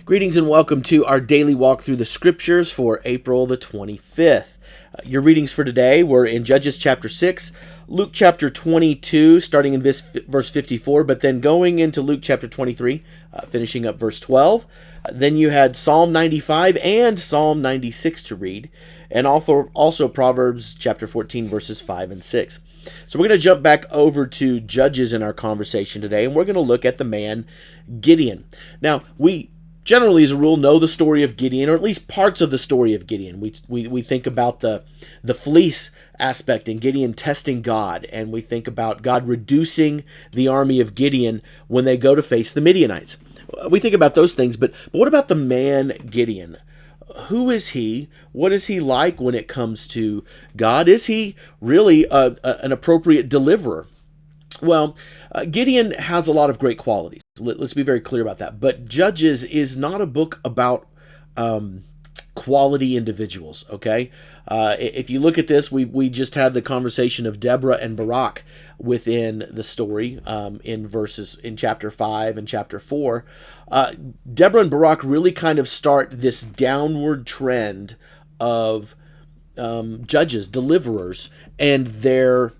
Greetings and welcome to our daily walk through the scriptures for April the 25th. Your readings for today were in Judges chapter 6, Luke chapter 22, starting in verse 54, but then going into Luke chapter 23, finishing up verse 12. Then you had Psalm 95 and Psalm 96 to read, and also Proverbs chapter 14, verses 5 and 6. So we're going to jump back over to Judges in our conversation today, and we're going to look at the man Gideon. Now, we generally, as a rule, know the story of Gideon, or at least parts of the story of Gideon. We think about the fleece aspect and Gideon testing God, and we think about God reducing the army of Gideon when they go to face the Midianites. We think about those things, but what about the man Gideon? Who is he? What is he like when it comes to God? Is he really an appropriate deliverer? Well, Gideon has a lot of great qualities. Let's be very clear about that. But Judges is not a book about quality individuals, okay? If you look at this, we just had the conversation of Deborah and Barak within the story in chapter 5 and chapter 4. Deborah and Barak really kind of start this downward trend of judges, deliverers, and their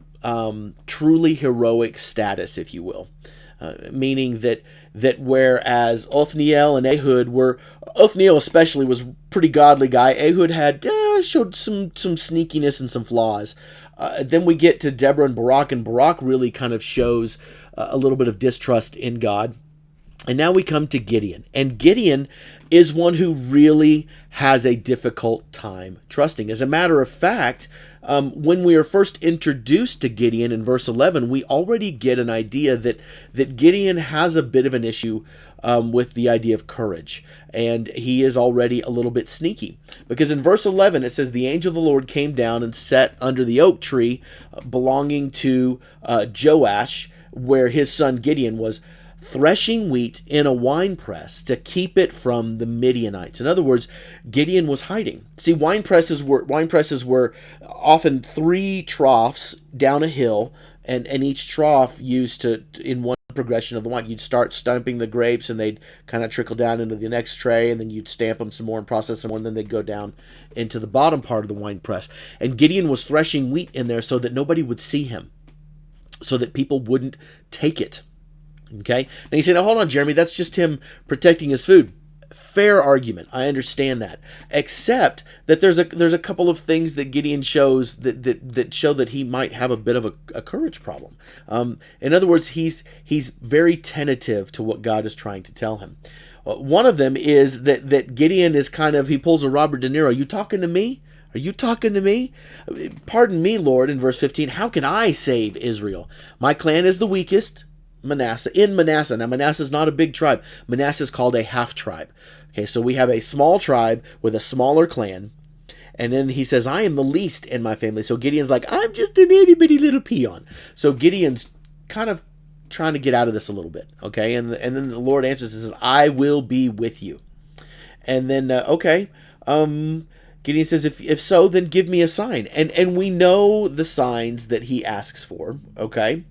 truly heroic status, if you will. Meaning that whereas Othniel and Othniel especially was a pretty godly guy, Ehud had showed some sneakiness and some flaws. Then we get to Deborah and Barak really kind of shows a little bit of distrust in God. And now we come to Gideon. And Gideon is one who really has a difficult time trusting. As a matter of fact, when we are first introduced to Gideon in verse 11, we already get an idea that Gideon has a bit of an issue with the idea of courage. And he is already a little bit sneaky. Because in verse 11, it says, "The angel of the Lord came down and sat under the oak tree belonging to Joash, where his son Gideon was threshing wheat in a winepress to keep it from the Midianites." In other words, Gideon was hiding. See, wine presses were often 3 troughs down a hill, and each trough used to, in one progression of the wine, you'd start stamping the grapes and they'd kind of trickle down into the next tray, and then you'd stamp them some more and process them more, and then they'd go down into the bottom part of the wine press. And Gideon was threshing wheat in there so that nobody would see him, so that people wouldn't take it. Okay? Now you say, now hold on, Jeremy, that's just him protecting his food. Fair argument. I understand that. Except that there's a couple of things that Gideon shows that show that he might have a bit of a courage problem. In other words, he's very tentative to what God is trying to tell him. One of them is that Gideon is he pulls a Robert De Niro. "You talking to me? Are you talking to me? Pardon me, Lord," in verse 15. "How can I save Israel? My clan is the weakest." Manasseh. Now Manasseh is not a big tribe. Manasseh is called a half tribe. Okay, so we have a small tribe with a smaller clan. And then he says, "I am the least in my family." So Gideon's like, "I'm just an itty bitty little peon." So Gideon's kind of trying to get out of this a little bit. Okay, and then the Lord answers and says, "I will be with you." And then, Gideon says, if so, then give me a sign. And we know the signs that he asks for. Okay,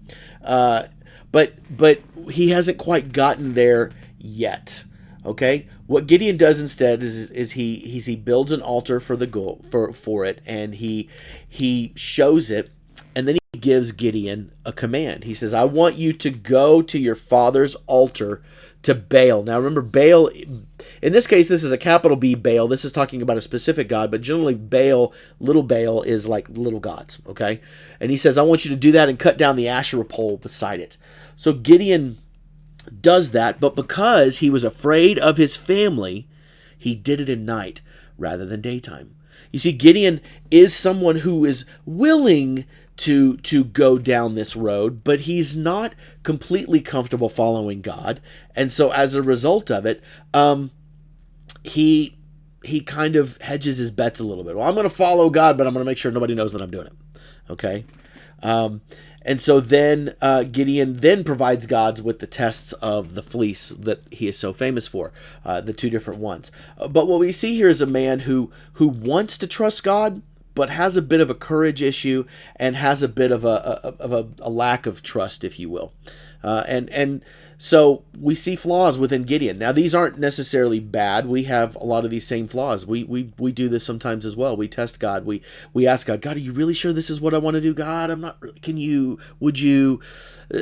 But he hasn't quite gotten there yet. Okay, what Gideon does instead is he builds an altar for it, and he shows it, and then he gives Gideon a command. He says, "I want you to go to your father's altar to Baal." Now remember, Baal, in this case, this is a capital B, Baal. This is talking about a specific god, but generally little Baal is like little gods, okay? And he says, "I want you to do that and cut down the Asherah pole beside it." So Gideon does that, but because he was afraid of his family, he did it at night rather than daytime. You see, Gideon is someone who is willing to go down this road, but he's not completely comfortable following God. And so as a result of it, he kind of hedges his bets a little bit. Well, I'm going to follow God, but I'm going to make sure nobody knows that I'm doing it. Okay? And so then Gideon then provides God with the tests of the fleece that he is so famous for, the 2 different ones. But what we see here is a man who wants to trust God, but has a bit of a courage issue and has a bit of a lack of trust, if you will. And so we see flaws within Gideon. Now, these aren't necessarily bad. We have a lot of these same flaws. We do this sometimes as well. We test God. We ask God, God, are you really sure this is what I want to do? God, I'm not. Would you?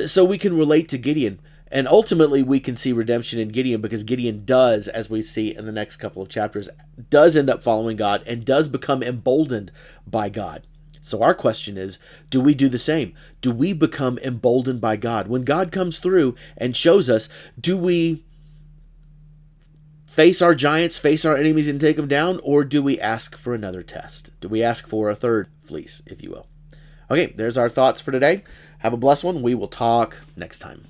So we can relate to Gideon. And ultimately, we can see redemption in Gideon, because Gideon does, as we see in the next couple of chapters, does end up following God and does become emboldened by God. So our question is, do we do the same? Do we become emboldened by God? When God comes through and shows us, do we face our giants, face our enemies and take them down? Or do we ask for another test? Do we ask for a third fleece, if you will? Okay, there's our thoughts for today. Have a blessed one. We will talk next time.